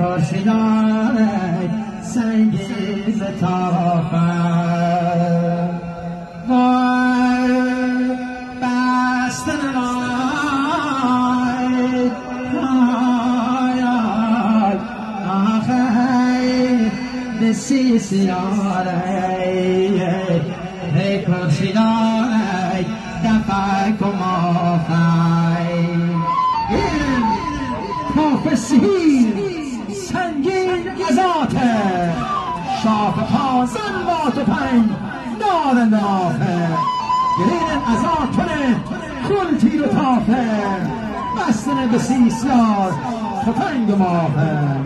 پرسیدن سنگین تافم وای بستن وای آخه دسی سیاره ای پرسیدن دفع کمافای کافسی سنگین ازاته شاف پازن با تو پنگ دارن دافه گرین ازاتونه کل تیر و تافه بستن به سیسیار تو پنگ مافه